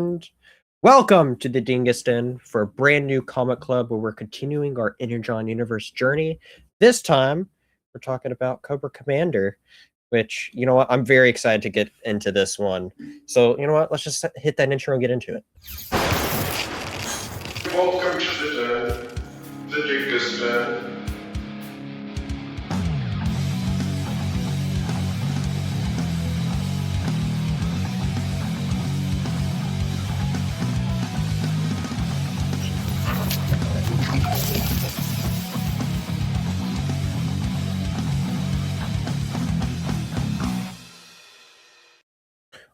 And welcome to the Dingus Den for a brand new comic club where we're continuing our Energon universe journey. This time, we're talking about Cobra Commander, which, you know what, I'm very excited to get into this one. So, you know what, let's just hit that intro and get into it. Welcome to the Dingus Den.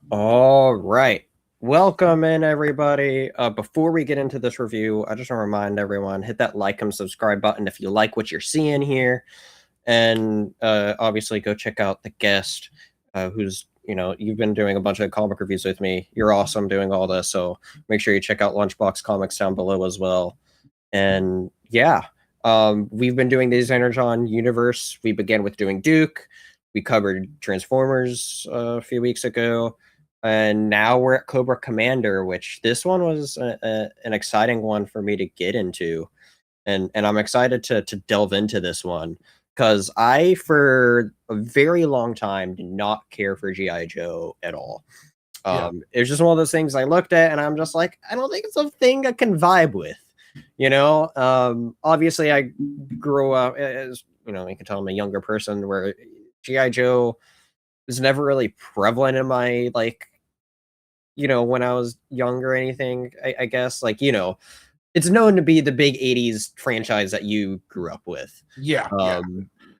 All right. Welcome in, everybody. Before we get into this review, I just want to remind everyone, hit that like and subscribe button if you like what you're seeing here. And obviously go check out the guest who's, you've been doing a bunch of comic reviews with me. You're awesome doing all this. So make sure you check out Lunchbox Comics down below as well. And yeah, we've been doing these Energon universe. We began with doing Duke. We covered Transformers a few weeks ago. And now we're at Cobra Commander, which this one was an exciting one for me to get into. And I'm excited to delve into this one because I, for a very long time, did not care for G.I. Joe at all. It was just one of those things I looked at and I'm just like, I don't think it's a thing I can vibe with. Obviously I grew up as, you can tell I'm a younger person where G.I. Joe was never really prevalent in my, when I was younger or anything, I guess, it's known to be the big 80s franchise that you grew up with. Yeah.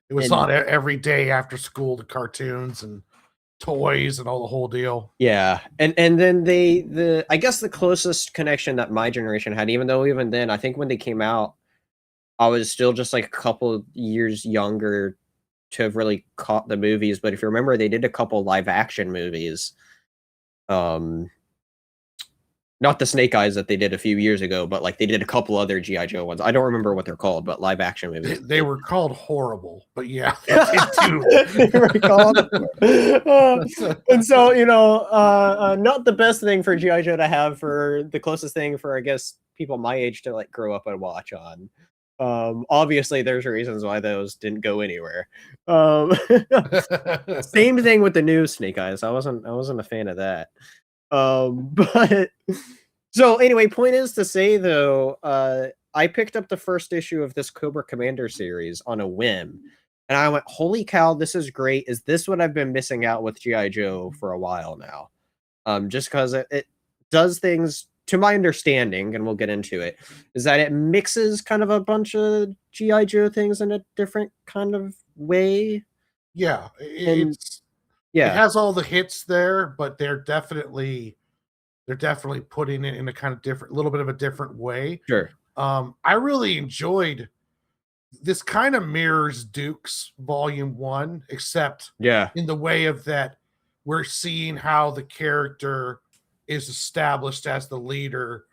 It was on every day after school, the cartoons and toys and all the whole deal. Yeah. And then I guess the closest connection that my generation had, even then, I think when they came out, I was still just like a couple years younger to have really caught the movies. But if you remember, they did a couple live action movies. Not the Snake Eyes that they did a few years ago, but like they did a couple other G.I. Joe ones. I don't remember what they're called, but live action movies. They were called horrible, but yeah, they were called. And so, not the best thing for G.I. Joe to have, for the closest thing for, I guess, people my age to like grow up and watch on. Obviously there's reasons why those didn't go anywhere. Same thing with the new Snake Eyes. I wasn't a fan of that. But so anyway, point is to say though, I picked up the first issue of this Cobra Commander series on a whim, and I went, holy cow, this is great. Is this what I've been missing out with G.I. Joe for a while now? Just because it does things, to my understanding, and we'll get into it, is that it mixes kind of a bunch of G.I. Joe things in a different kind of way. Yeah, it has all the hits there, but they're definitely putting it in a kind of little bit of a different way. Sure. I really enjoyed this. Kind of mirrors Duke's Volume 1, except in the way of that we're seeing how the character is established as the leader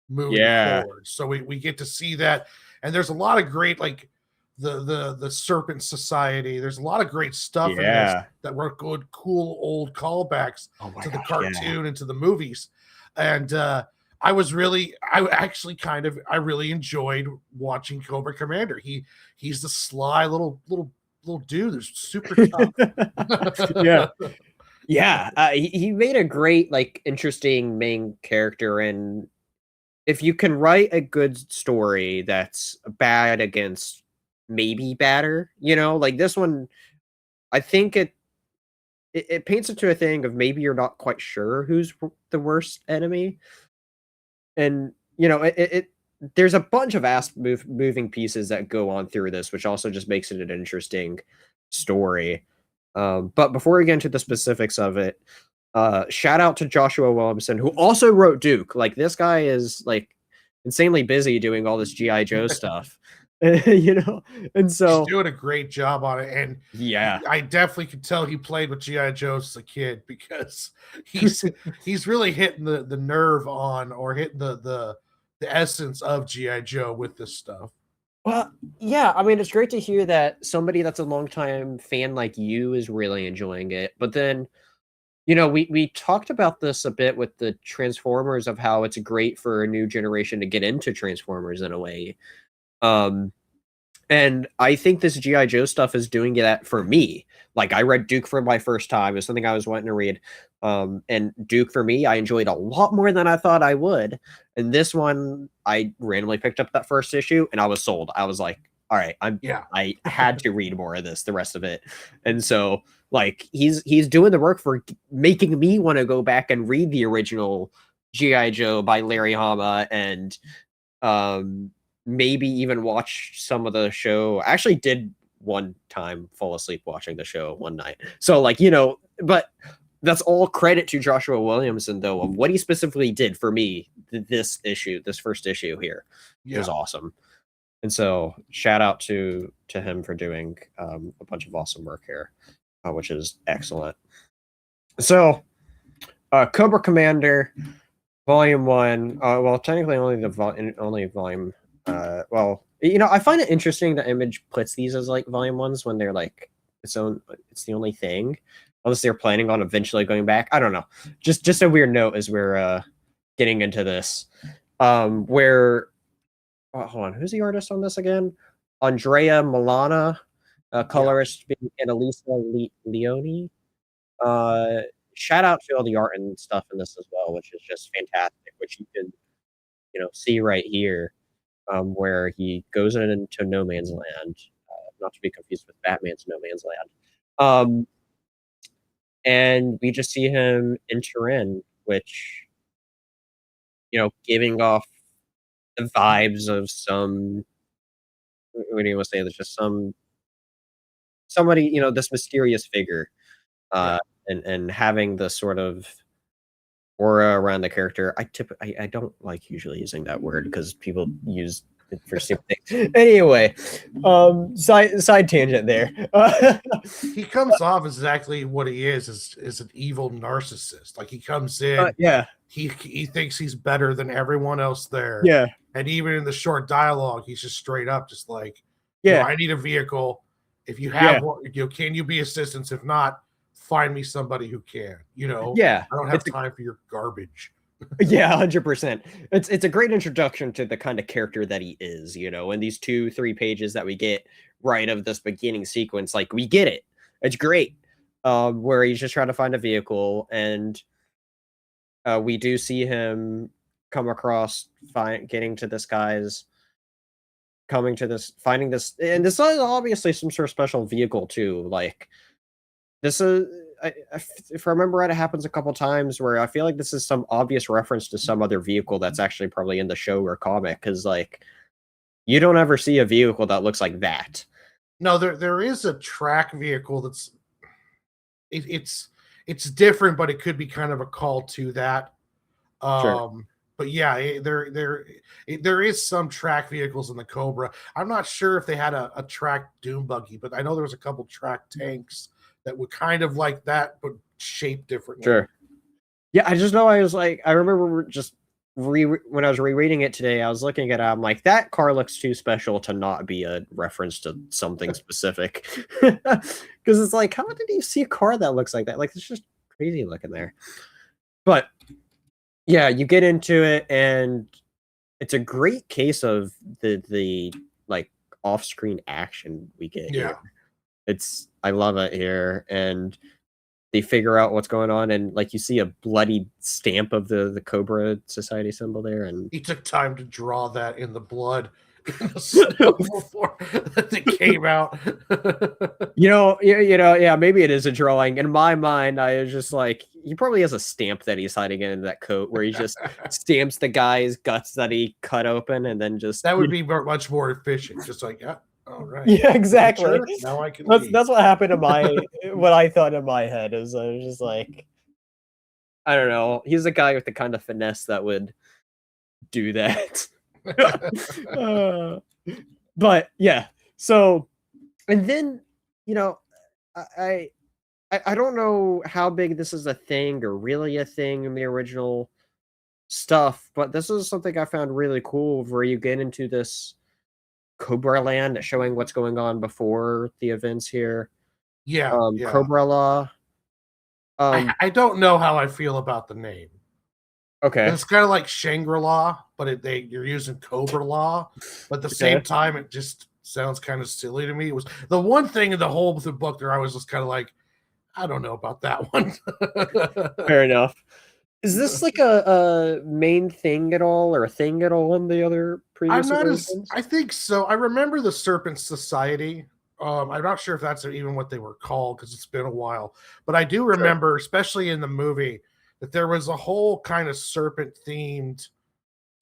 moving forward. So we get to see that, and there's a lot of great, like the Serpent Society. There's a lot of great stuff in this that were good, cool old callbacks to the cartoon and to the movies. And I really enjoyed watching Cobra Commander. He's the sly little dude that's super tough. He made a great, like, interesting main character, and if you can write a good story that's bad against maybe badder, like this one, I think it paints it to a thing of maybe you're not quite sure who's the worst enemy. And there's a bunch of moving pieces that go on through this, which also just makes it an interesting story. But before we get into the specifics of it, shout out to Joshua Williamson, who also wrote Duke. Like, this guy is like insanely busy doing all this G.I. Joe stuff. And so he's doing a great job on it. And I definitely could tell he played with G.I. Joes as a kid, because he's really hitting the nerve on, or hitting the essence of G.I. Joe with this stuff. Well, yeah, I mean, it's great to hear that somebody that's a longtime fan like you is really enjoying it. But then You know, we talked about this a bit with the Transformers of how it's great for a new generation to get into Transformers in a way. And I think this G.I. Joe stuff is doing that for me. Like, I read Duke for my first time. It was something I was wanting to read. And Duke, for me, I enjoyed a lot more than I thought I would. And this one, I randomly picked up that first issue, and I was sold. I was like, all right, I had to read more of this, the rest of it. And so, like, he's doing the work for making me want to go back and read the original G.I. Joe by Larry Hama and maybe even watch some of the show. I actually did one time fall asleep watching the show one night. So, like, you know, but that's all credit to Joshua Williamson, though, of what he specifically did for me. This first issue here was awesome. And so shout out to him for doing a bunch of awesome work here, which is excellent. So Cobra Commander Volume 1, well, technically only volume. Well, you know, I find it interesting that Image puts these as like volume 1s when they're like it's the only thing, unless they're planning on eventually going back. I don't know. Just a weird note as we're getting into this. Where hold on, who's the artist on this again? Andrea Milana, colorist being Annalisa Leone. Shout out to all the art and stuff in this as well, which is just fantastic, which you can, you know, see right here, where he goes into no man's land, not to be confused with Batman's no man's land. And we just see him enter in, which, you know, giving off the vibes of some, what do you want to say? There's just somebody, you know, this mysterious figure, and having the sort of aura around the character. I don't like usually using that word because people use it for stupid things. Anyway, side tangent there. He comes off exactly what he is an evil narcissist. Like, he comes in, he thinks he's better than everyone else there. Yeah. And even in the short dialogue, he's just straight up just like, you know, I need a vehicle. If you have one, you know, can you be assistance? If not, find me somebody who can, you know. I don't have time for your garbage. 100%. It's a great introduction to the kind of character that he is, you know, in these 2-3 pages that we get right of this beginning sequence. Like, we get it. It's great. Where he's just trying to find a vehicle, and we do see him come across getting to this guy's finding this, and this is obviously some sort of special vehicle too. Like, this is, if I remember right, it happens a couple times where I feel like this is some obvious reference to some other vehicle that's actually probably in the show or comic, because like you don't ever see a vehicle that looks like that. No, there is a track vehicle that's it's different, but it could be kind of a call to that. Sure. But yeah, there is some track vehicles in the Cobra. I'm not sure if they had a track Doom buggy, but I know there was a couple track tanks that were kind of like that, but shaped differently. Sure. Yeah, I just know I remember just when I was rereading it today, I was looking at it, I'm like, that car looks too special to not be a reference to something specific. Because it's like, how did you see a car that looks like that? Like, it's just crazy looking there. But yeah, you get into it, and it's a great case of the like off-screen action we get here. I love it here, and they figure out what's going on, and like you see a bloody stamp of the Cobra Society symbol there, and he took time to draw that in the blood in the snow before it came out. Yeah, maybe it is a drawing. In my mind, I was just like, he probably has a stamp that he's hiding in that coat, where he just stamps the guy's guts that he cut open, and then just that would be much more efficient. Just like, all right. Yeah, exactly. Sure? Now I can. That's what happened to what I thought in my head is I was just like, I don't know. He's a guy with the kind of finesse that would do that. But yeah. So, and then, you know, I don't know how big this is a thing or really a thing in the original stuff, but this is something I found really cool, where you get into this Cobra land, showing what's going on before the events here. Yeah. Cobra Law. I don't know how I feel about the name. Okay. It's kind of like Shangri-La, but you're using Cobra Law. But at the same time, it just sounds kind of silly to me. It was the one thing in the whole of the book there I was just kind of like, I don't know about that one. Fair enough. Is this like a main thing at all, or a thing at all in the other previous versions? I think so. I remember the Serpent Society. I'm not sure if that's even what they were called because it's been a while. But I do remember, especially in the movie, that there was a whole kind of serpent themed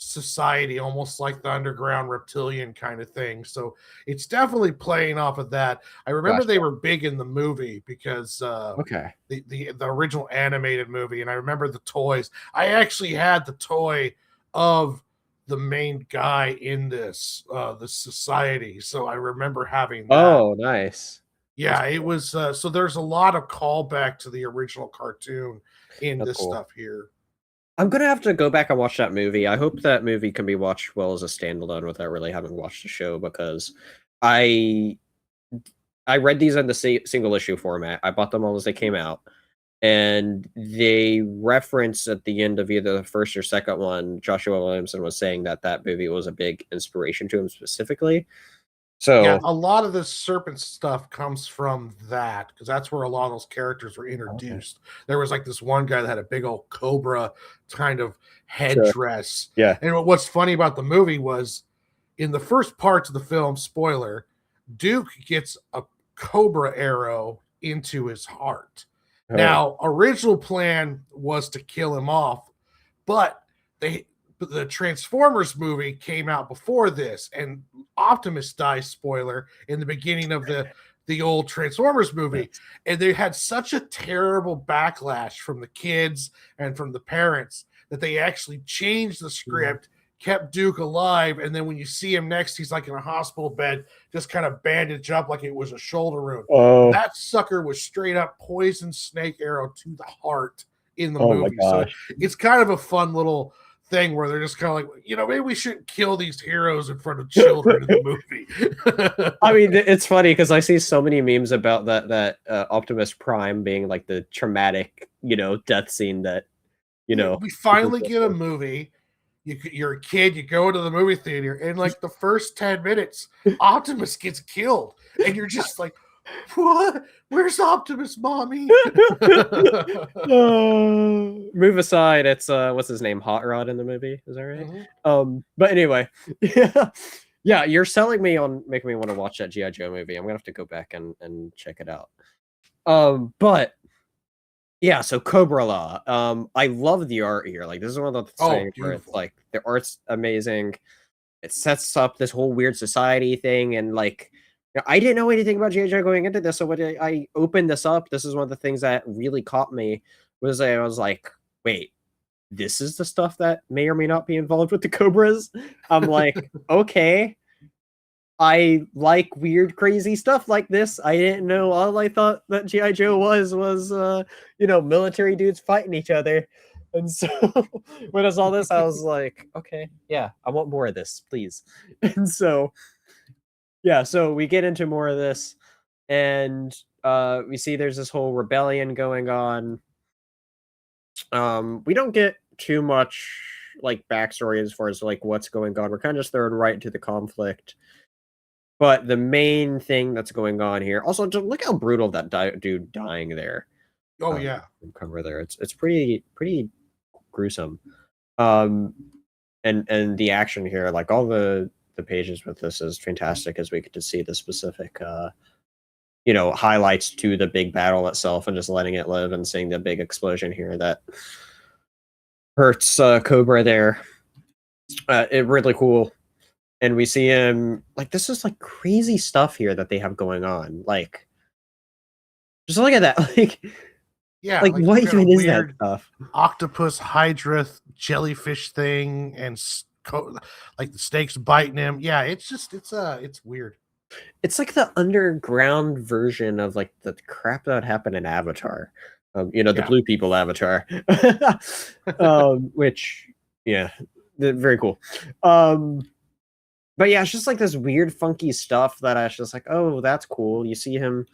society, almost like the underground reptilian kind of thing. So it's definitely playing off of that. I remember they were big in the movie because the original animated movie, and I remember the toys. I actually had the toy of the main guy in this the society, so I remember having that. Oh, nice. Yeah, it was so there's a lot of callback to the original cartoon in this stuff here. I'm gonna have to go back and watch that movie. I hope that movie can be watched well as a standalone without really having watched the show, because I read these in the single issue format. I bought them all as they came out, and they reference at the end of either the first or second one, Joshua Williamson was saying that movie was a big inspiration to him specifically. So yeah, a lot of this serpent stuff comes from that, because that's where a lot of those characters were introduced. There was like this one guy that had a big old cobra kind of headdress. Yeah. And what's funny about the movie was in the first parts of the film, spoiler, Duke gets a cobra arrow into his heart. Now, original plan was to kill him off, but the Transformers movie came out before this, and Optimus dies, spoiler, in the beginning of the old Transformers movie. And they had such a terrible backlash from the kids and from the parents that they actually changed the script, kept Duke alive, and then when you see him next, he's like in a hospital bed, just kind of bandaged up like it was a shoulder wound. That sucker was straight up poison snake arrow to the heart in the movie. So it's kind of a fun little thing where they're just kind of like, maybe we shouldn't kill these heroes in front of children in the movie. I mean, it's funny because I see so many memes about that Optimus Prime being like the traumatic, death scene that, we finally get a movie. You're a kid, you go to the movie theater, and like the first 10 minutes, Optimus gets killed, and you're just like, what? Where's Optimus, mommy? Move aside, it's what's his name, Hot Rod in the movie, is that right? Mm-hmm. But anyway, yeah, you're selling me on making me want to watch that G.I. Joe movie. I'm gonna have to go back and check it out. But yeah, so Cobra Law. I love the art here. Like, this is one of the things where it's like the art's amazing. It sets up this whole weird society thing, and like, I didn't know anything about G.I. Joe going into this, so when I opened this up, this is one of the things that really caught me. Was I was like, wait, this is the stuff that may or may not be involved with the Cobras? I'm like, okay. I like weird, crazy stuff like this. I didn't know. All I thought that G.I. Joe was military dudes fighting each other. And so when I saw this, I was like, okay, yeah, I want more of this, please. And so, yeah, so we get into more of this, and we see there's this whole rebellion going on. We don't get too much like backstory as far as like what's going on. We're kind of just thrown right into the conflict. But the main thing that's going on here, also, just look how brutal that dude dying there. Oh yeah, cover there. It's pretty gruesome. And the action here, like all the pages with this is fantastic, as we get to see the specific highlights to the big battle itself, and just letting it live and seeing the big explosion here that hurts Cobra there. It really cool. And we see him, like, this is like crazy stuff here that they have going on. Like, just look at that. Like, yeah, like what even is that stuff? Octopus, hydra, jellyfish thing, and like the snakes biting him. Yeah, it's weird. It's like the underground version of like the crap that happened in Avatar. The blue people Avatar. Which, yeah, very cool. But yeah, it's just like this weird, funky stuff that I was just like, oh, that's cool. You see him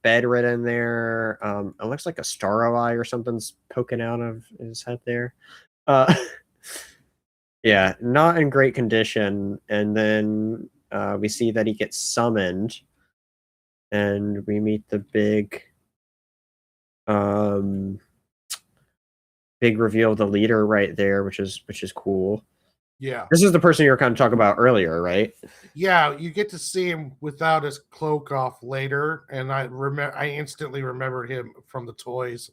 bedridden there. It looks like a starro eye or something's poking out of his head there. Yeah, not in great condition. And then we see that he gets summoned, and we meet the big reveal of the leader right there, which is cool. Yeah. This is the person you were kind of talking about earlier, right? Yeah, you get to see him without his cloak off later, and I instantly remembered him from the toys,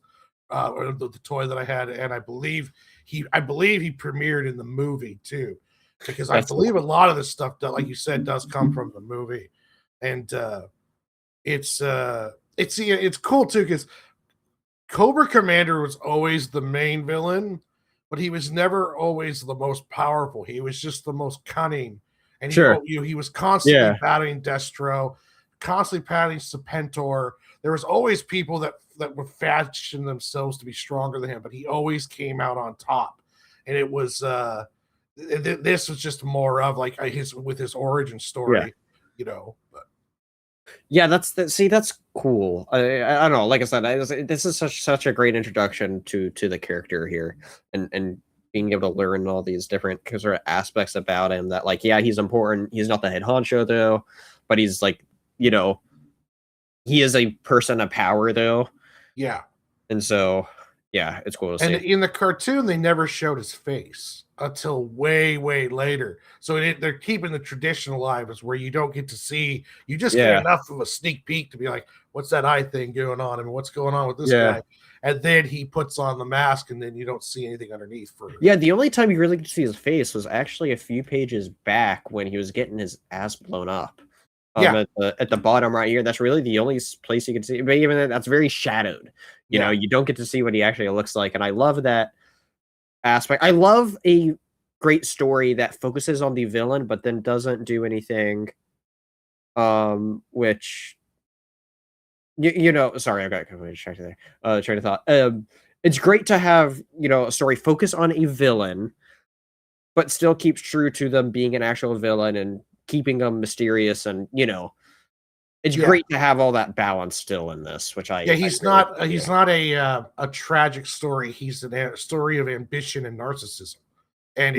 or the toy that I had, and I believe he premiered in the movie too, because I believe a lot of this stuff that, like you said, does come from the movie, and it's cool too because Cobra Commander was always the main villain, but he was never always the most powerful. He was just the most cunning. And he was constantly battling Destro, constantly battling Serpentor. There was always people that would fashion themselves to be stronger than him, but he always came out on top. And it was this was just more of like his origin story, you know. Yeah, that's cool. I don't know. Like I said, this is such a great introduction to the character here, and being able to learn all these different sort of aspects about him. That, like, yeah, he's important. He's not the head honcho though, but he's like, you know, he is a person of power though. Yeah, and so yeah, it's cool to see. And in the cartoon, they never showed his face until way later. So they're keeping the tradition alive, is where you don't get to see. You just get enough of a sneak peek to be like, "What's that eye thing going on? I mean, what's going on with this guy?" And then he puts on the mask, and then you don't see anything underneath. The only time you really get to see his face was actually a few pages back when he was getting his ass blown up. At the bottom right here, that's really the only place you can see. But even then, that's very shadowed. You know, you don't get to see what he actually looks like, and I love that aspect. I love a great story that focuses on the villain, but then doesn't do anything. Which you know, sorry, I got completely distracted there. Train of thought. It's great to have, you know, a story focus on a villain, but still keeps true to them being an actual villain and keeping them mysterious, and, you know, it's great to have all that balance still in this, which he's not a tragic story. He's a story of ambition and narcissism, and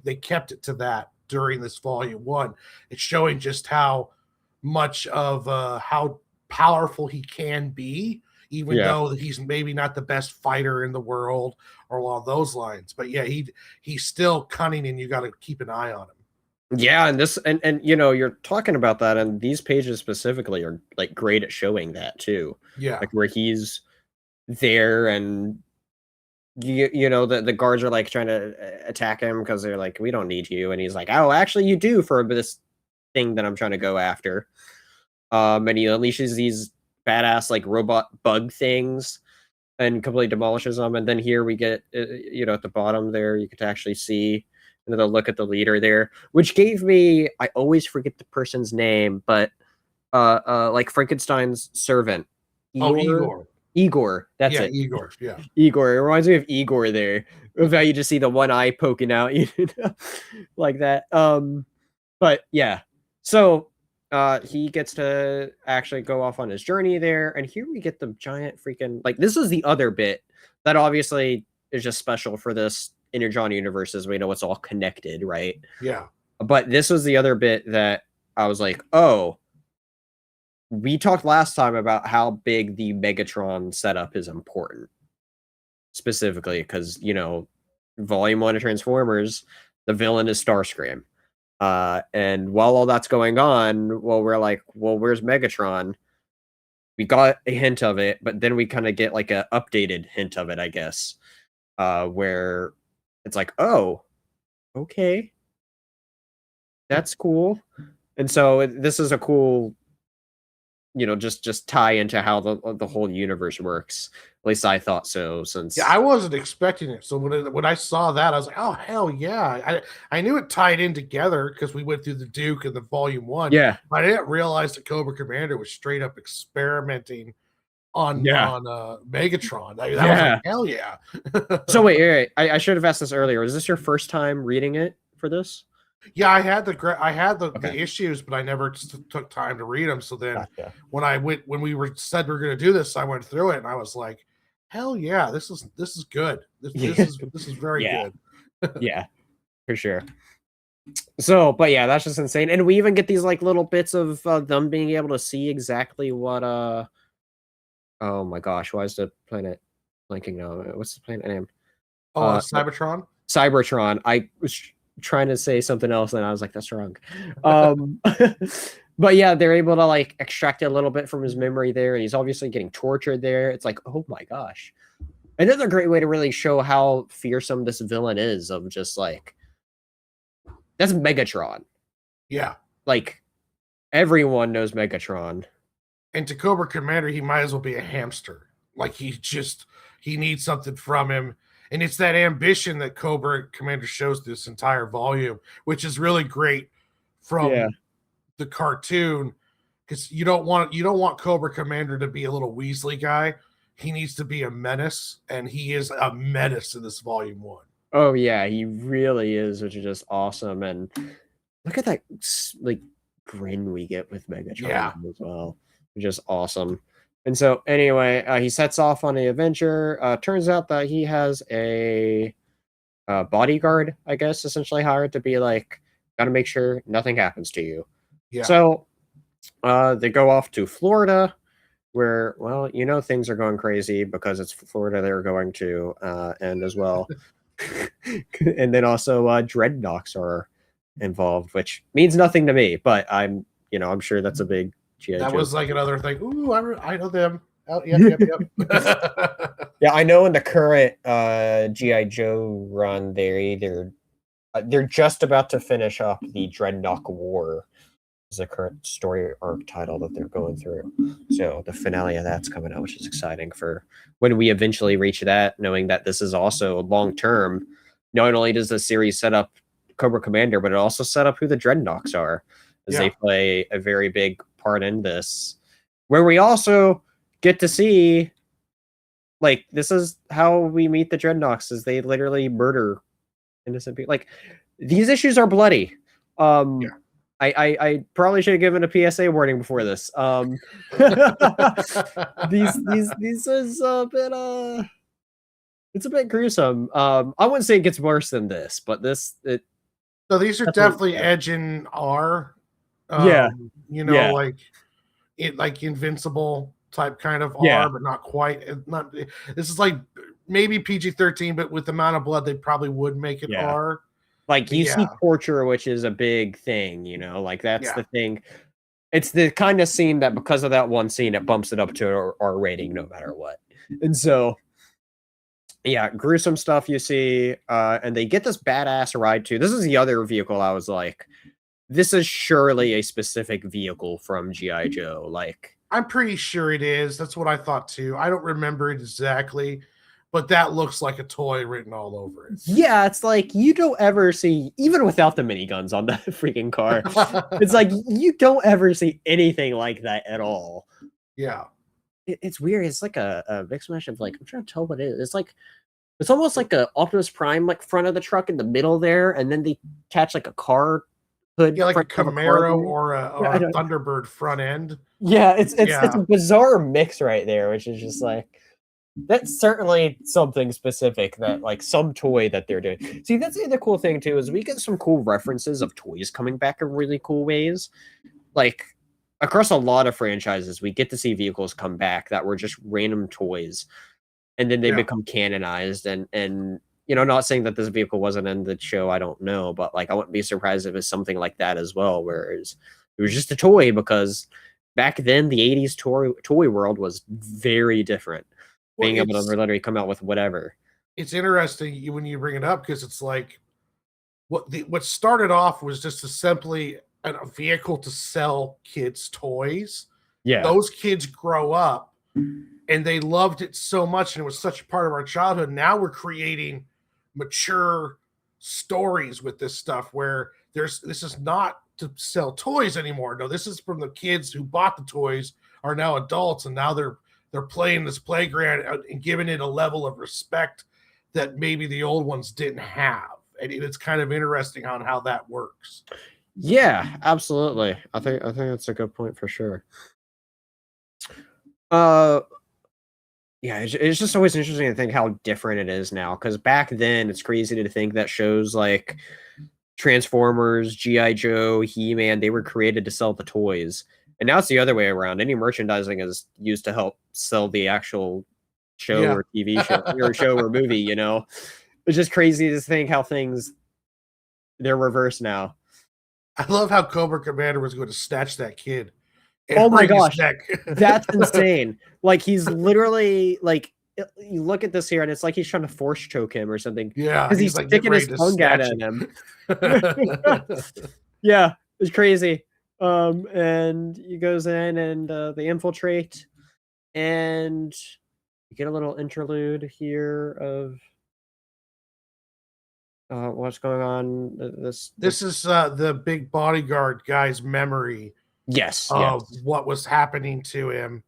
they kept it to that during this volume 1. It's showing just how much of how powerful he can be, even though he's maybe not the best fighter in the world or along those lines. But he's still cunning, and you got to keep an eye on him. Yeah, and this and you know, you're talking about that, and these pages specifically are like great at showing that too. Yeah, like where he's there, and you know, the guards are like trying to attack him because they're like, "We don't need you," and he's like, "Oh, actually, you do for this thing that I'm trying to go after." And he unleashes these badass like robot bug things and completely demolishes them. And then here we get, you know, at the bottom there, you could actually see another look at the leader there, which gave me, I always forget the person's name, but like Frankenstein's servant. Igor. That's it. Igor. Yeah. Igor. It reminds me of Igor there. Of how you just see the one eye poking out, you know, like that. But yeah. So he gets to actually go off on his journey there, and here we get the giant freaking, like, this is the other bit that obviously is just special for this Energon universe, as we know it's all connected, right? Yeah. But this was the other bit that I was like, oh, we talked last time about how big the Megatron setup is important, specifically because, you know, Volume 1 of Transformers, the villain is Starscream. And while all that's going on, well, we're like, well, where's Megatron? We got a hint of it, but then we kind of get like a updated hint of it, I guess, where it's like, oh, okay, that's cool. And so this is a cool, you know, just tie into how the whole universe works. At least I thought so. Since I wasn't expecting it, so when I saw that, I was like, oh hell yeah! I knew it tied in together because we went through the Duke and the Volume 1. Yeah, but I didn't realize that Cobra Commander was straight up experimenting on Megatron. That was like, hell yeah! So wait, I should have asked this earlier. Was this your first time reading it for this? Yeah, I had the Okay. issues, but I never took time to read them. So then Gotcha. when we said we are going to do this, I went through it and I was like, hell yeah, this is good. This is very Yeah. good. Yeah, for sure. So, but yeah, that's just insane. And we even get these like little bits of them being able to see exactly what oh my gosh, why is the planet blanking now? What's the planet name? Oh, Cybertron? Cybertron. I was trying to say something else and I was like, that's wrong. But yeah, they're able to like extract a little bit from his memory there, and he's obviously getting tortured there. It's like, oh my gosh. Another great way to really show how fearsome this villain is, of just like, that's Megatron. Yeah. Like, everyone knows Megatron. And to Cobra Commander, he might as well be a hamster. Like, he needs something from him. And it's that ambition that Cobra Commander shows this entire volume, which is really great from the cartoon, because you don't want Cobra Commander to be a little Weasley guy. He needs to be a menace, and he is a menace in this volume 1. Oh yeah, he really is, which is just awesome. And look at that like grin we get with Megatron as well, which is awesome. And so anyway, he sets off on the adventure. Turns out that he has a bodyguard, I guess, essentially hired to be like, gotta make sure nothing happens to you. Yeah. So they go off to Florida, where, well, you know, things are going crazy because it's Florida they're going to, and as well. And then also dreadnoughts are involved, which means nothing to me, but I'm sure that's a big G.I. That Joe. was like another thing. Ooh, I know them. Oh, yep. Yeah, I know in the current G.I. Joe run, they're just about to finish up the Dreadnought War. Is the current story arc title that they're going through. So the finale of that's coming out, which is exciting for when we eventually reach that, knowing that this is also long term. Not only does the series set up Cobra Commander, but it also set up who the Dreadnoughts are, as they play a very big part in this, where we also get to see, like, this is how we meet the Dreadnoughts, is they literally murder innocent people. Like, these issues are bloody. I probably should have given a PSA warning before this. These is a bit it's a bit gruesome. I wouldn't say it gets worse than this, but so these are definitely edge in R. Like Invincible type kind of R, but not quite. This is like maybe PG-13, but with the amount of blood, they probably would make it R. Like, you see torture, which is a big thing, like, that's the thing. It's the kind of scene that, because of that one scene, it bumps it up to an R rating no matter what. And so, yeah, gruesome stuff you see. And they get this badass ride too. This is the other vehicle I was like, this is surely a specific vehicle from G.I. Joe. Like, I'm pretty sure it is. That's what I thought too. I don't remember it exactly, but that looks like a toy written all over it. Yeah, it's like, you don't ever see, even without the miniguns on the freaking car, it's like, you don't ever see anything like that at all. Yeah. It's weird. It's like a mix mash of, like, I'm trying to tell what it is. It's like, it's almost like a Optimus Prime, like, front of the truck in the middle there, and then they attach like a car hood. Yeah, like a Camaro or a Thunderbird front end. Yeah, it's a bizarre mix right there, which is just like, that's certainly something specific, that, like, some toy that they're doing. See, that's the other cool thing too, is we get some cool references of toys coming back in really cool ways. Like, across a lot of franchises, we get to see vehicles come back that were just random toys, and then they become canonized. And not saying that this vehicle wasn't in the show, I don't know, but, like, I wouldn't be surprised if it's something like that as well, whereas it was just a toy, because back then the 80s toy world was very different. Being able to literally come out with whatever. It's interesting when you bring it up, because it's like, what started off was just simply a vehicle to sell kids toys. Yeah, those kids grow up and they loved it so much, and it was such a part of our childhood. Now we're creating mature stories with this stuff, where this is not to sell toys anymore. No, this is from the kids who bought the toys, are now adults, and now they're playing this playground and giving it a level of respect that maybe the old ones didn't have. and it's kind of interesting on how that works. Yeah, absolutely. I think that's a good point for sure. Yeah, it's just always interesting to think how different it is now. Because back then, it's crazy to think that shows like Transformers, G.I. Joe, He-Man, they were created to sell the toys. And now it's the other way around. Any merchandising is used to help sell the actual show or TV show or show or movie, you know? It's just crazy to think how they're reversed now. I love how Cobra Commander was going to snatch that kid. Oh my gosh, that's insane. Like, he's literally, like, you look at this here, and it's like he's trying to force choke him or something. Yeah, because he's like sticking his tongue out at him. Yeah, it's crazy. And he goes in, and they infiltrate, and you get a little interlude here of what's going on. This is the big bodyguard guy's memory. Yes, of what was happening to him.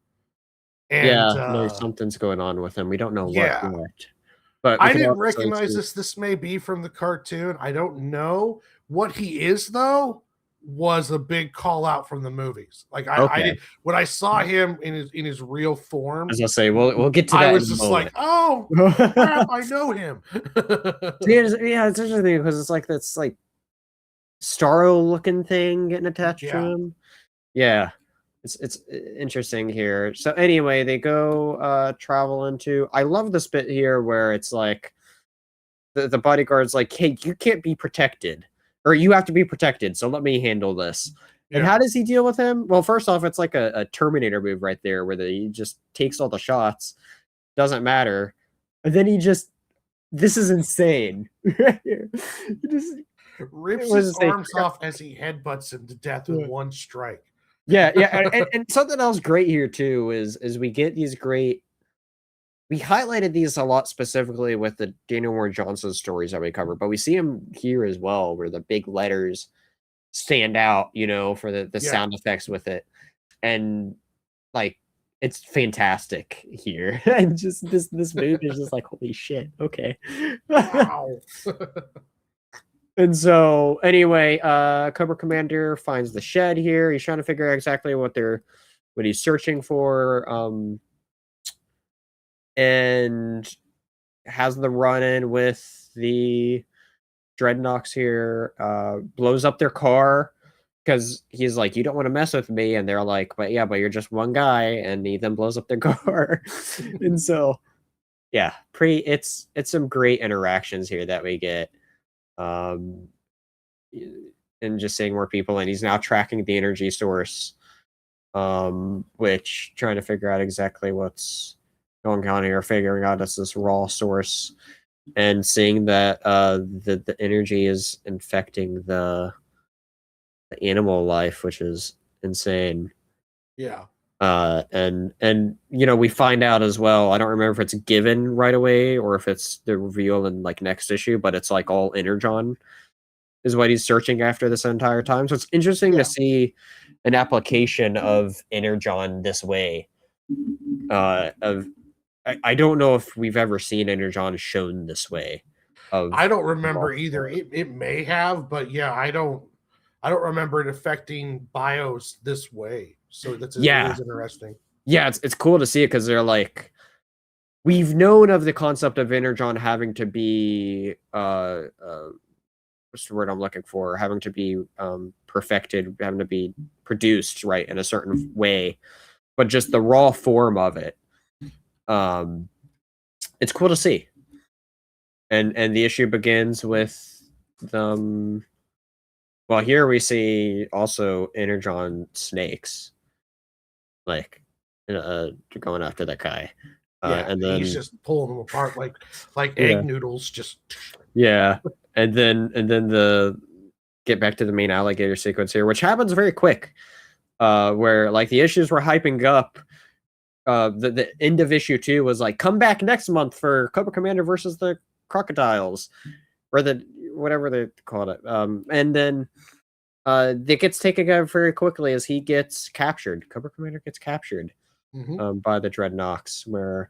And no, something's going on with him. We don't know what yet. But I didn't recognize this. This may be from the cartoon. I don't know. What he is, though, was a big call out from the movies. Like I did when I saw him in his real form. As I say, we'll get to that. I was just like, oh crap, I know him. Yeah, it's interesting because it's like that's like Starro looking thing getting attached to him. Yeah. It's interesting here. So anyway, they go travel into. I love this bit here where it's like the bodyguard's like, hey, you can't be protected, or you have to be protected, so let me handle this. And how does he deal with him? Well, first off, it's like a Terminator move right there, where he just takes all the shots, doesn't matter, and then he just, this is insane. He just rips his arms off as he headbutts him to death with one strike. Yeah, and something else great here too is we get these great. We highlighted these a lot specifically with the Daniel Warren Johnson stories that we covered, but we see them here as well, where the big letters stand out, you know, for the sound effects with it, and like it's fantastic here. And just this movie is just like, holy shit, okay. Wow. And so, anyway, Cobra Commander finds the shed here. He's trying to figure out exactly what he's searching for, and has the run-in with the Dreadnoks here. Blows up their car because he's like, "You don't want to mess with me," and they're like, "But yeah, but you're just one guy," and he then blows up their car. And so, yeah, it's some great interactions here that we get. And just seeing more people, and he's now tracking the energy source, which trying to figure out exactly what's going on here, figuring out it's this raw source, and seeing that the energy is infecting the animal life, which is insane. Yeah. And you know, we find out as well, I don't remember if it's given right away or if it's the reveal in like next issue, but it's like all Energon is what he's searching after this entire time. So it's interesting to see an application of Energon this way. I don't know if we've ever seen Energon shown this way. I don't remember either. It may have, but yeah, I don't remember it affecting bios this way. So that's it is interesting. Yeah, it's cool to see it because they're like, we've known of the concept of Energon having to be what's the word I'm looking for? Having to be perfected, having to be produced right in a certain way, but just the raw form of it, it's cool to see. And the issue begins with them. Well, here we see also Energon snakes, like going after that guy. And then he's just pulling them apart like egg noodles. Just and then the get back to the main alligator sequence here, which happens very quick. Where like the issues were hyping up. The end of issue 2 was like, come back next month for Cobra Commander versus the crocodiles, or the whatever they called it. And then it gets taken out very quickly as he gets captured. Cobra Commander gets captured by the Dreadnoks, where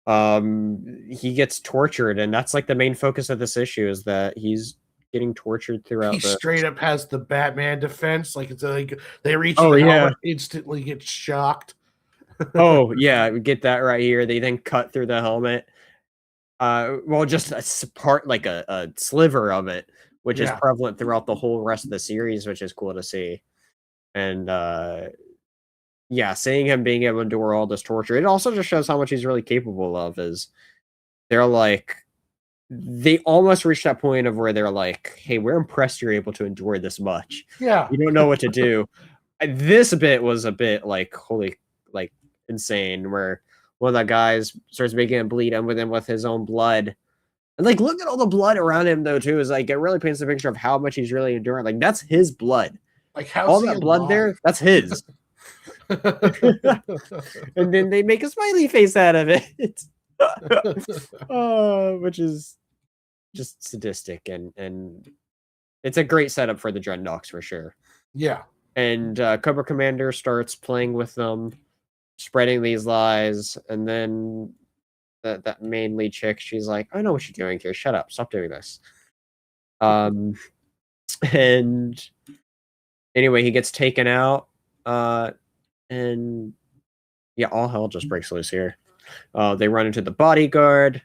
he gets tortured, and that's like the main focus of this issue is that he's getting tortured throughout. He straight up has the Batman defense, like it's like they reach the helmet, instantly get shocked. Oh yeah, we get that right here. They then cut through the helmet. Well, just a part, like a sliver of it, which is prevalent throughout the whole rest of the series, which is cool to see. And yeah, seeing him being able to endure all this torture, it also just shows how much he's really capable of. Is they're like, they almost reach that point of where they're like, hey, we're impressed you're able to endure this much. Yeah. You don't know what to do. This bit was a bit like, holy, like insane, where one of the guys starts making him bleed with his own blood. And like, look at all the blood around him though, too. Is like, it really paints a picture of how much he's really enduring. Like, that's his blood. Like, how all that blood there, that's his. And then they make a smiley face out of it. Which is just sadistic, and it's a great setup for the Dreadnoks for sure. Yeah. And Cobra Commander starts playing with them, spreading these lies, and then that main lead chick, she's like, I know what you're doing here. Shut up. Stop doing this. And anyway, he gets taken out, and yeah, all hell just breaks loose here. They run into the bodyguard,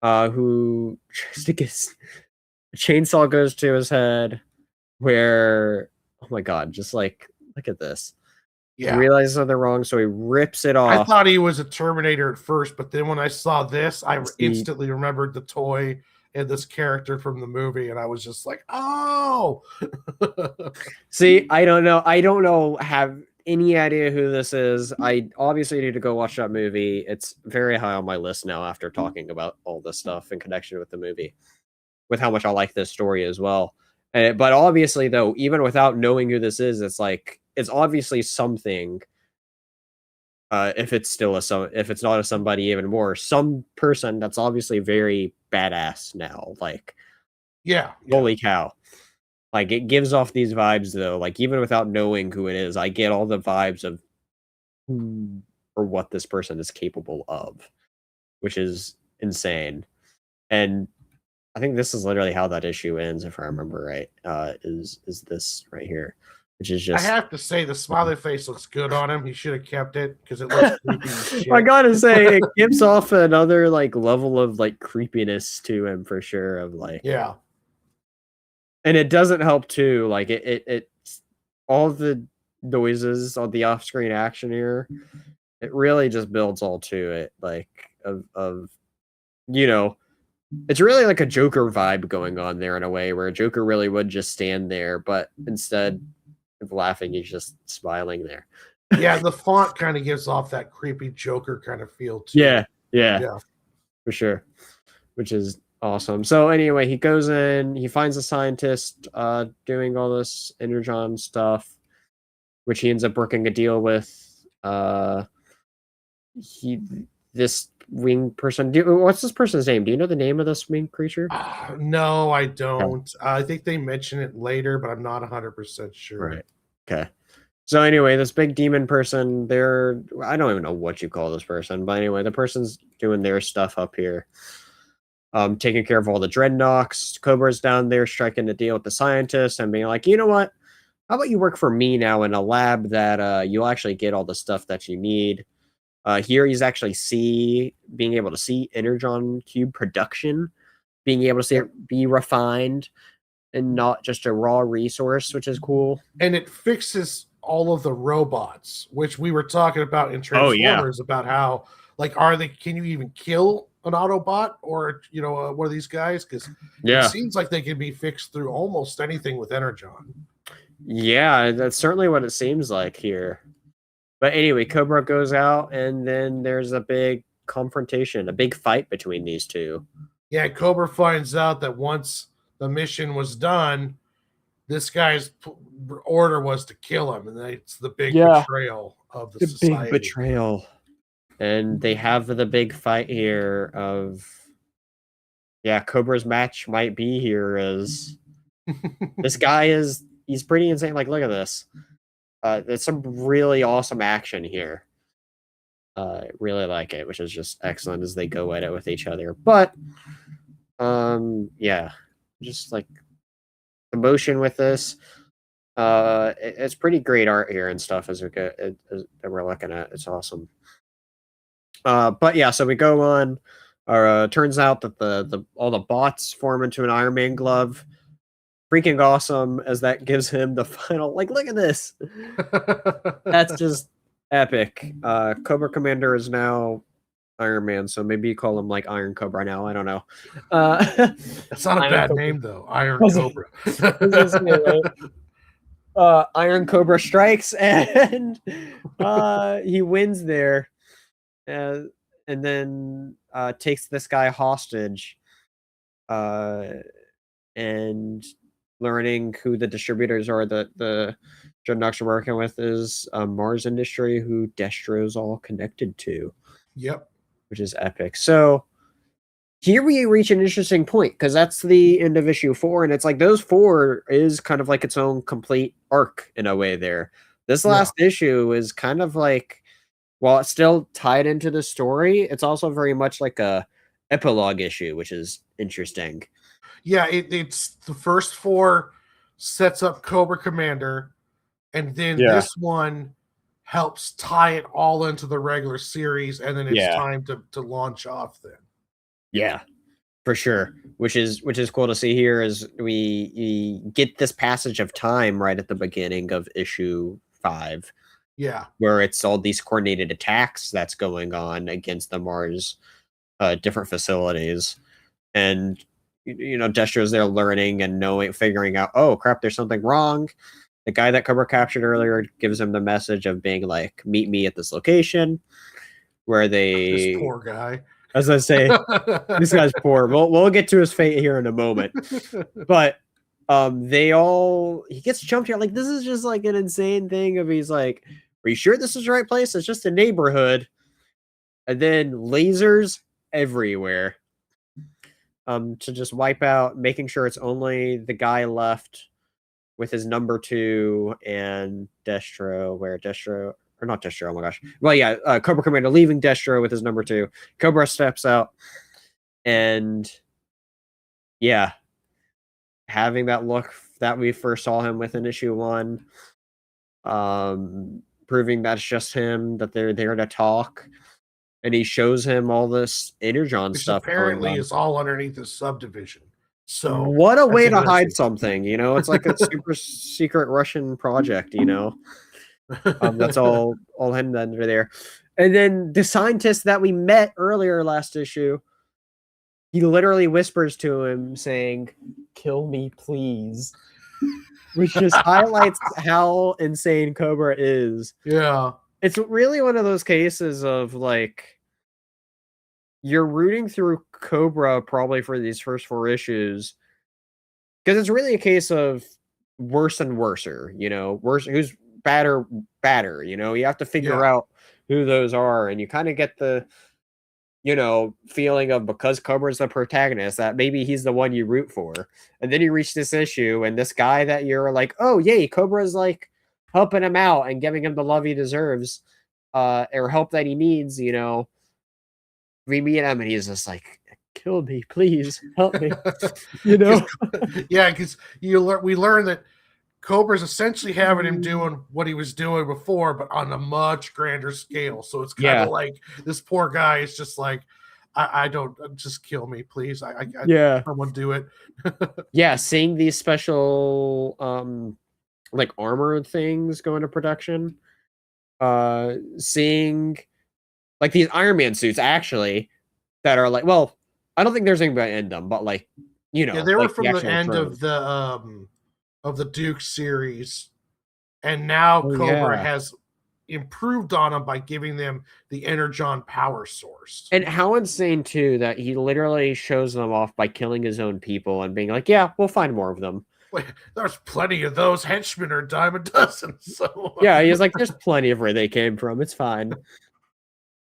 who tries to get a chainsaw goes to his head, where, oh my god, just like, look at this. Yeah. He realizes they're wrong, so he rips it off. I thought he was a Terminator at first, but then when I saw this, I instantly remembered the toy and this character from the movie, and I was just like, oh. See, I don't know, have any idea who this is. I obviously need to go watch that movie. It's very high on my list now after talking about all this stuff in connection with the movie, with how much I like this story as well. But obviously, though, even without knowing who this is, it's like, it's obviously something. If it's still if it's not a somebody, even more, some person that's obviously very badass now. Like, yeah. Holy cow. Like, it gives off these vibes, though. Like, even without knowing who it is, I get all the vibes of who or what this person is capable of, which is insane. And I think this is literally how that issue ends, if I remember right. Is this right here, which is just. I have to say, the smiley face looks good on him. He should have kept it because it looks creepy as shit. I gotta say, it gives off another like level of like creepiness to him for sure. Of like, yeah. And it doesn't help too. Like it all the noises on the off-screen action here, it really just builds all to it. Like of you know, it's really like a Joker vibe going on there in a way, where a Joker really would just stand there, but instead of laughing, he's just smiling there. Yeah, the font kind of gives off that creepy Joker kind of feel too. Yeah, for sure. Which is awesome. So anyway, he goes in, he finds a scientist doing all this Energon stuff, which he ends up working a deal with. This wing person. What's this person's name? Do you know the name of this wing creature? No, I don't. Okay. I think they mention it later, but I'm not 100% sure. Right. Okay. So anyway, this big demon person, I don't even know what you call this person, but anyway, the person's doing their stuff up here. Taking care of all the Dreadnoks. Cobra's down there striking a deal with the scientists and being like, you know what? How about you work for me now in a lab that you'll actually get all the stuff that you need. Here he's actually being able to see Energon cube production, being able to see it be refined and not just a raw resource, which is cool. And it fixes all of the robots, which we were talking about in Transformers, about how, like, can you even kill an Autobot or, one of these guys? Because it seems like they can be fixed through almost anything with Energon. Yeah, that's certainly what it seems like here. But anyway, Cobra goes out, and then there's a big confrontation, a big fight between these two. Yeah, Cobra finds out that once the mission was done, this guy's order was to kill him, and it's the big betrayal of the society. Big betrayal. And they have the big fight here of, Cobra's match might be here as this guy he's pretty insane. Like, look at this. There's some really awesome action here. Really like it, which is just excellent as they go at it with each other. But yeah, just like the motion with this, it's pretty great art here and stuff as we go that we're looking at. It's awesome. But yeah, so we go on. Turns out that the all the bots form into an Iron Man glove. Freaking awesome, as that gives him the final. Like, look at this. That's just epic. Cobra Commander is now Iron Man, so maybe you call him like Iron Cobra now. I don't know. That's not a bad name though. Iron Cobra. Iron Cobra strikes, and he wins there, and then takes this guy hostage, and learning who the distributors are that the Dreadnoks are working with is Mars Industry, who Destro's all connected to. Yep. Which is epic. So here we reach an interesting point, because that's the end of issue 4, and it's like those 4 is kind of like its own complete arc in a way there. This last issue is kind of like, while it's still tied into the story, it's also very much like a epilogue issue, which is interesting. Yeah, it's the first 4 sets up Cobra Commander, and then this one helps tie it all into the regular series, and then it's time to launch off then. Yeah, for sure. Which is cool to see here, is we get this passage of time right at the beginning of issue 5. Yeah. Where it's all these coordinated attacks that's going on against the Mars different facilities. And Destro's there learning and figuring out, oh crap, there's something wrong. The guy that Cobra captured earlier gives him the message of being like, meet me at this location, where this poor guy. As I say, this guy's poor. We'll get to his fate here in a moment. But he gets jumped here. Like, this is just like an insane thing of, he's like, are you sure this is the right place? It's just a neighborhood. And then lasers everywhere. To just wipe out, making sure it's only the guy left with his number 2 and Destro, or not Destro, oh my gosh. Well, yeah, Cobra Commander leaving Destro with his number 2. Cobra steps out, and yeah, having that look that we first saw him with in issue 1, proving that's just him, that they're there to talk. And he shows him all this Energon stuff. Apparently is all underneath the subdivision. So what a way to hide something, it's like a super secret Russian project, that's all hidden under there. And then the scientist that we met earlier last issue, he literally whispers to him saying, "Kill me, please." Which just highlights how insane Cobra is. Yeah. It's really one of those cases of like, you're rooting through Cobra probably for these first 4 issues, because it's really a case of worse and worser, worse, who's badder. You have to figure out who those are, and you kind of get the feeling of, because Cobra's the protagonist, that maybe he's the one you root for. And then you reach this issue, and this guy that you're like, oh yay, Cobra's like helping him out and giving him the love he deserves, or help that he needs, we meet him, and he's just like, kill me, please help me. Yeah, because we learn that Cobra's essentially having him doing what he was doing before, but on a much grander scale. So it's kind of like this poor guy is just like, I don't, just kill me, please. I someone do it. Yeah, seeing these special like armor things go into production, seeing like these Iron Man suits actually that are like, well, I don't think there's anything in them, but like, they were from the end of the Duke series, and now Cobra has improved on them by giving them the Energon power source. And how insane too that he literally shows them off by killing his own people and being like, yeah, we'll find more of them. Wait, there's plenty of those. Henchmen are a dime a dozen. So yeah, he's like, there's plenty of where they came from. It's fine.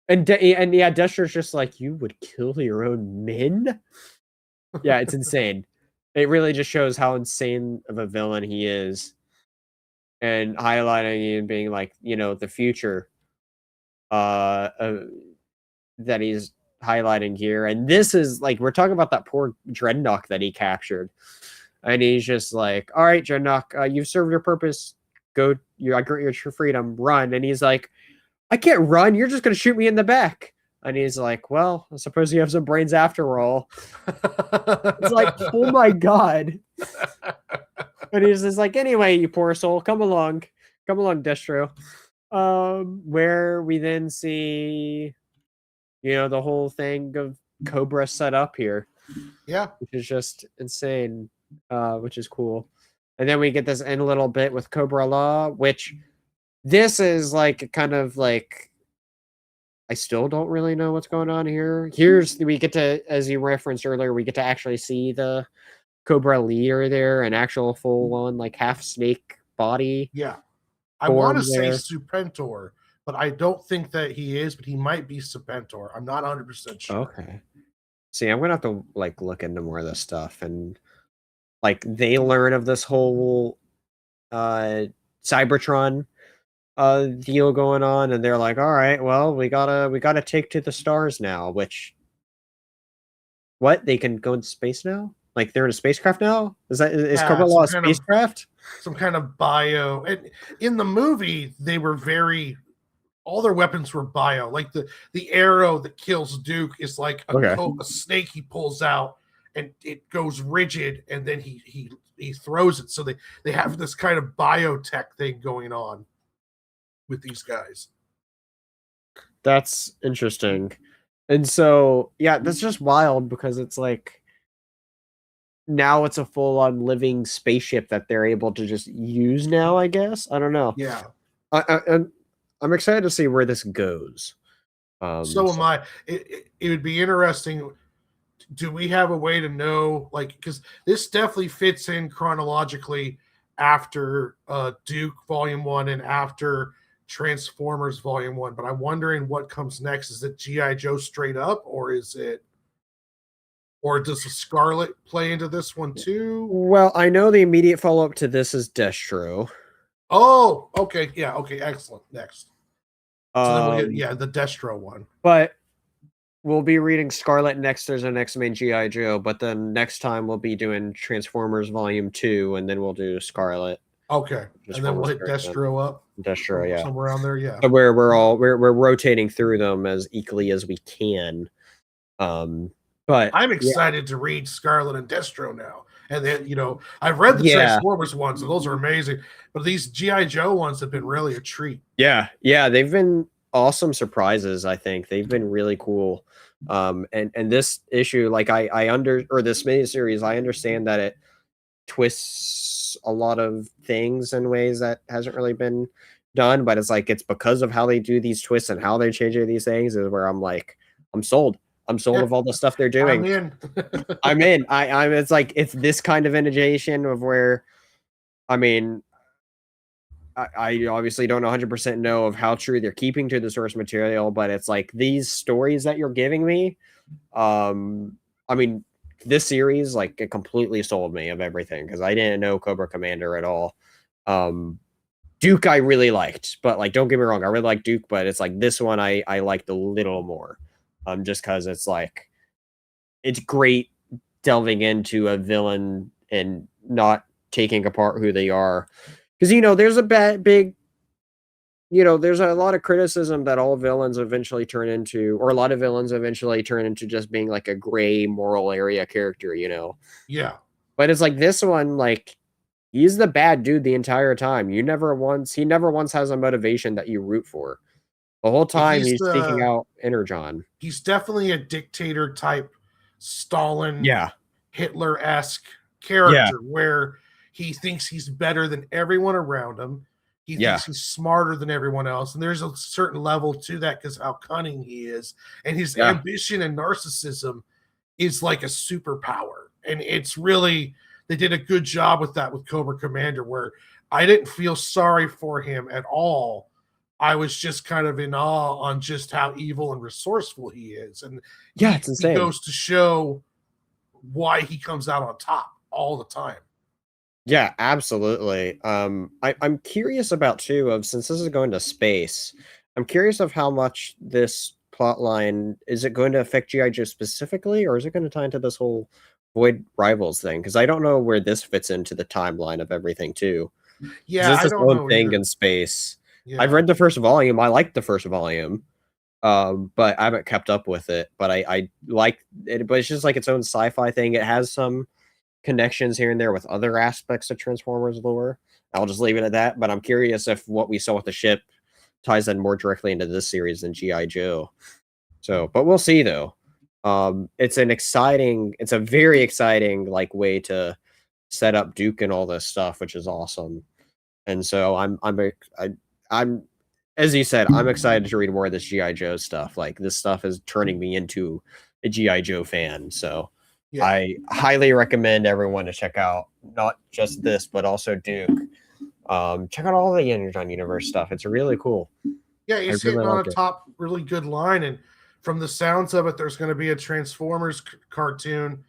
And Destro's just like, you would kill your own men? Yeah, it's insane. It really just shows how insane of a villain he is, and highlighting and being like, the future that he's highlighting here. And this is like, we're talking about that poor Dreadnought that he captured. And he's just like, all right, Dreadnought, you've served your purpose. Go, I grant your freedom, run. And he's like, I can't run. You're just going to shoot me in the back. And he's like, well, I suppose you have some brains after all. It's like, oh my God. And he's just like, anyway, you poor soul, come along, Destro. Where we then see, the whole thing of Cobra set up here. Yeah. Which is just insane, which is cool. And then we get this end little bit with Cobra Law, which this is like kind of like, I still don't really know what's going on here. We get to, as you referenced earlier, we get to actually see the Cobra leader there, an actual full-on like half snake body. Yeah, I want to say Serpentor, but I don't think that he is. But he might be Serpentor. I'm not 100% sure. Okay. See, I'm gonna have to like look into more of this stuff, and like they learn of this whole Cybertron deal going on, and they're like, all right, well, we gotta take to the stars now. Which, what, they can go in space now? Like they're in a spacecraft now? Is Cobra Law a spacecraft? Some kind of bio. And in the movie, they were all their weapons were bio. Like the arrow that kills Duke is like a snake he pulls out, and it goes rigid, and then he throws it. So they have this kind of biotech thing going on with these guys. That's interesting. And so, yeah, that's just wild, because it's like, now it's a full-on living spaceship that they're able to just use now, I guess. I don't know. Yeah. I'm excited to see where this goes. So am I. It would be interesting. Do we have a way to know, like, because this definitely fits in chronologically after Duke Volume 1 and after Transformers Volume 1, but I'm wondering what comes next. Is it G.I. Joe straight up, or does the Scarlet play into this one too? Well, I know the immediate follow-up to this is Destro. Oh, okay. Yeah, okay, excellent. Next. So then we'll get, the Destro one. But we'll be reading Scarlet next. There's an X-Men G.I. Joe, but then next time we'll be doing Transformers Volume 2, and then we'll do Scarlet. Okay. And then we'll hit Destro up. Destro, yeah. Somewhere around there, yeah. So we're rotating through them as equally as we can. But I'm excited to read Scarlet and Destro now. And then, I've read the Transformers ones, and those are amazing. But these G.I. Joe ones have been really a treat. Yeah, they've been awesome surprises, I think. They've been really cool. And this issue, like this miniseries, I understand that it twists a lot of things in ways that hasn't really been done, but it's because of how they do these twists and how they change these things is where I'm like, I'm sold. I'm sold of all the stuff they're doing. I'm in. It's like, it's this kind of integration of where, I mean, I obviously don't 100% know of how true they're keeping to the source material, but it's like these stories that you're giving me. I mean, this series, like, it completely sold me of everything, because I didn't know Cobra Commander at all. Duke I really liked, but like, don't get me wrong, I really like Duke, but it's like this one I liked a little more. Just because it's like, it's great delving into a villain and not taking apart who they are. Because, there's there's a lot of criticism that all villains eventually turn into, or a lot of villains eventually turn into just being like a gray moral area character, Yeah. But it's like this one, like, he's the bad dude the entire time. He never once has a motivation that you root for. The whole time he's seeking out Energon. He's definitely a dictator type, Stalin, Hitler-esque character where he thinks he's better than everyone around him. He thinks he's smarter than everyone else. And there's a certain level to that because how cunning he is. And his ambition and narcissism is like a superpower. And it's really, they did a good job with that with Cobra Commander, where I didn't feel sorry for him at all. I was just kind of in awe on just how evil and resourcewful he is. And it's insane. He goes to show why he comes out on top all the time. Yeah, absolutely. I'm curious about too, since this is going to space, I'm curious of how much this plot line is it going to affect G.I. Joe specifically, or is it going to tie into this whole Void Rivals thing? Because I don't know where this fits into the timeline of everything too. Yeah, This I is don't one know thing either. in space. Yeah. I've read the first volume. I liked the first volume. But I haven't kept up with it. But I like it, but it's just like its own sci-fi thing. It has some connections here and there with other aspects of Transformers lore. I'll just leave it at that. But I'm curious if what we saw with the ship ties in more directly into this series than G.I. Joe. So, but we'll see though. It's a very exciting like way to set up Duke and all this stuff, which is awesome. And so I'm as you said, I'm excited to read more of this G.I. Joe stuff. Like this stuff is turning me into a G.I. Joe fan. So Yeah. I highly recommend everyone to check out not just this, but also Duke. Check out all the Energon Universe stuff. It's really cool. Yeah, he's really hitting on like a it. top really good line. And from the sounds of it, there's going to be a Transformers cartoon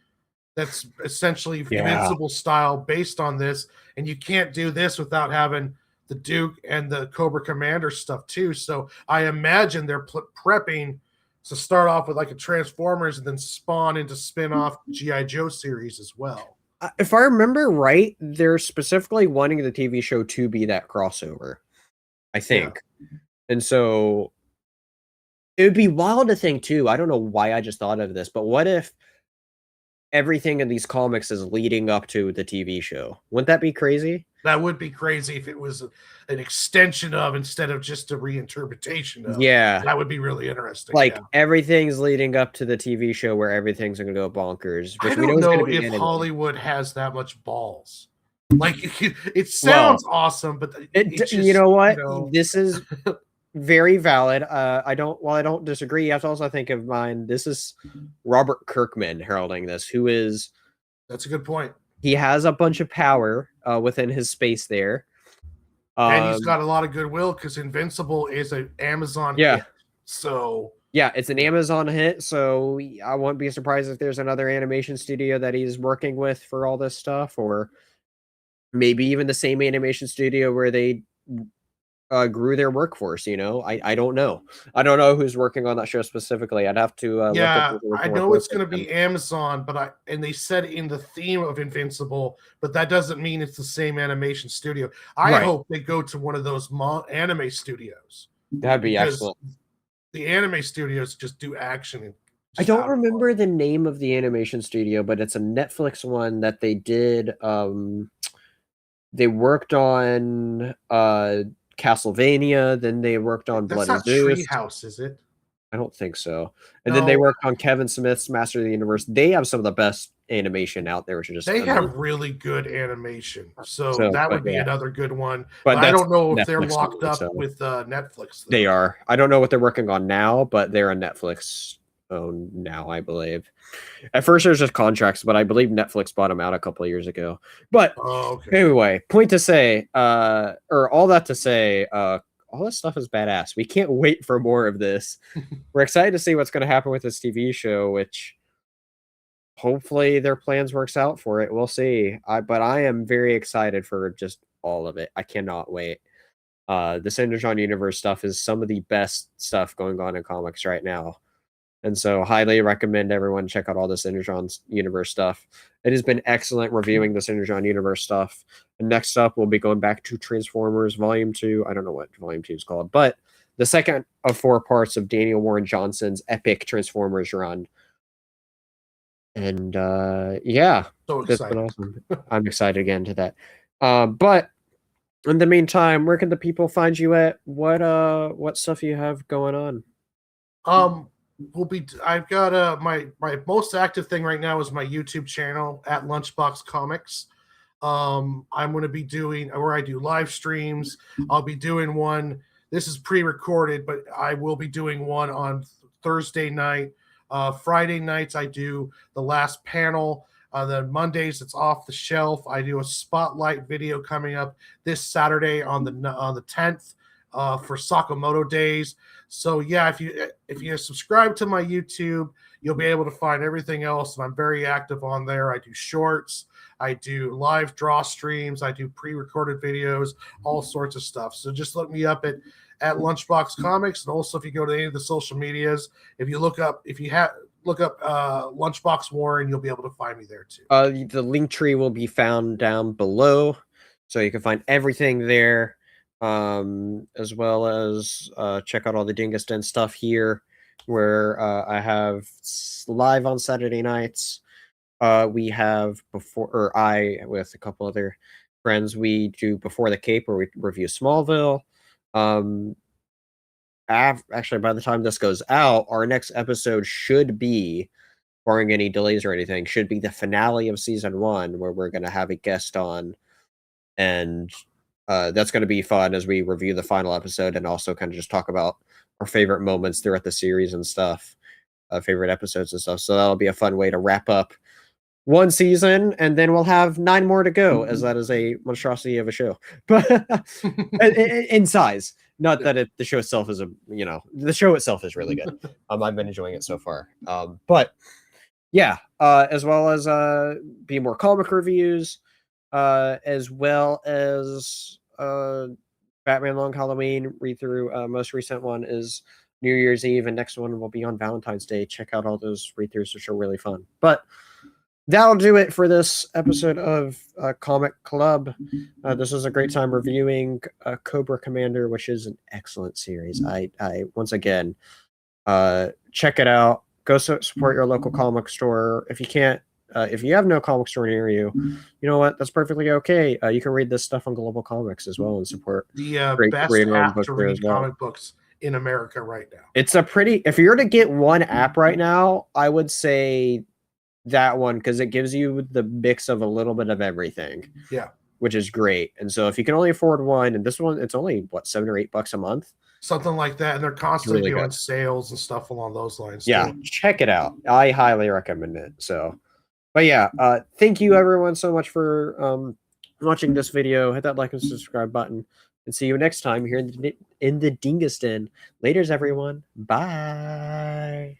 that's essentially Invincible style based on this. And you can't do this without having the Duke and the Cobra Commander stuff too. So I imagine they're prepping to start off with like a Transformers and then spawn into spin-off G.I. Joe series as well. If I remember right, they're specifically wanting the TV show to be that crossover, I think. Yeah. And so it would be wild to think too. I don't know why I just thought of this, but what if everything in these comics is leading up to the TV show? Wouldn't that be crazy? That would be crazy if it was an extension of instead of just a reinterpretation of. Yeah. That would be really interesting. Like everything's leading up to the TV show where everything's going to go bonkers. I don't know if Hollywood has that much balls. Like it sounds awesome, but just, you know what? This is very valid. While I don't disagree, you have to also think of mine. This is Robert Kirkman heralding this, who is. That's a good point. He has a bunch of power within his space there. And he's got a lot of goodwill because Invincible is an Amazon hit. So yeah, it's an Amazon hit. So I won't be surprised if there's another animation studio that he's working with for all this stuff, or maybe even the same animation studio where they grew their workforce. I don't know. I don't know who's working on that show specifically. I'd have to look up I know it's going to be Amazon, but they said in the theme of Invincible, but that doesn't mean it's the same animation studio. I hope they go to one of those anime studios. That'd be excellent. The anime studios just do action. I don't remember the name of the animation studio, but it's a Netflix one that they did. They worked on Castlevania, then they worked on Blood and Zeus. Treehouse, is it? I don't think so. And then they worked on Kevin Smith's Master of the Universe. They have some of the best animation out there, which is just have really good animation. So that would be another good one. But I don't know if they're locked up with Netflix. Though. They are. I don't know what they're working on now, but they're on Netflix owned now, I believe. At first there's just contracts, but I believe Netflix bought them out a couple of years ago. But anyway, point to say, or all that to say, all this stuff is badass. We can't wait for more of this. We're excited to see what's going to happen with this TV show, which hopefully their plans works out for it. We'll see. But I am very excited for just all of it. I cannot wait. This Energon Universe stuff is some of the best stuff going on in comics right now. And so highly recommend everyone check out all this Energon Universe stuff. It has been excellent reviewing this Energon Universe stuff. And next up, we'll be going back to Transformers Volume 2. I don't know what Volume 2 is called, but the second of 4 parts of Daniel Warren Johnson's epic Transformers run. And yeah, so that's been awesome. I'm excited again to that. But in the meantime, where can the people find you at? What stuff you have going on? I've got my most active thing right now is my YouTube channel at Lunchbox Comics. I'm going to be doing where I do live streams. I'll be doing one. This is pre-recorded, but I will be doing one on Thursday night. Friday nights I do the last panel. Then Mondays it's off the shelf. I do a spotlight video coming up this Saturday on the 10th for Sakamoto Days. So yeah, if you subscribe to my YouTube, you'll be able to find everything else. And I'm very active on there. I do shorts. I do live draw streams. I do pre-recorded videos, all sorts of stuff. So just look me up at Lunchbox Comics, and also if you go to any of the social medias, if you look up Lunchbox Warren, you'll be able to find me there too. The link tree will be found down below, so you can find everything there, as well as check out all the Dingus Den stuff here, where I have live on Saturday nights. We have I, with a couple other friends, we do Before the Cape, where we review Smallville. Actually, by the time this goes out, our next episode should be, barring any delays or anything, should be the finale of season 1, where we're going to have a guest on, and that's going to be fun as we review the final episode and also kind of just talk about our favorite moments throughout the series and stuff, favorite episodes and stuff. So that'll be a fun way to wrap up one season, and then we'll have 9 more to go, as that is a monstrosity of a show, but in size. Not that the show itself is the show itself is really good. I've been enjoying it so far. But yeah, as well as be more comic reviews, as well as Batman Long Halloween read through. Most recent one is New Year's Eve, and next one will be on Valentine's Day. Check out all those read throughs, which are really fun. But that'll do it for this episode of Comic Club. This was a great time reviewing Cobra Commander, which is an excellent series. I once again, check it out. Go support your local comic store. If you can't, if you have no comic store near you, you know what? That's perfectly okay. You can read this stuff on Global Comics as well and support the best app to read comic books in America right now. It's if you were to get one app right now, I would say that one, because it gives you the mix of a little bit of everything. Yeah, which is great. And so if you can only afford one, and this one, it's only what, $7 or $8 a month, something like that, and they're constantly doing sales and stuff along those lines. Yeah, check it out. I highly recommend it. So, but yeah, thank you everyone so much for watching this video. Hit that like and subscribe button, and see you next time here in the Dingus Den. Laters, everyone. Bye.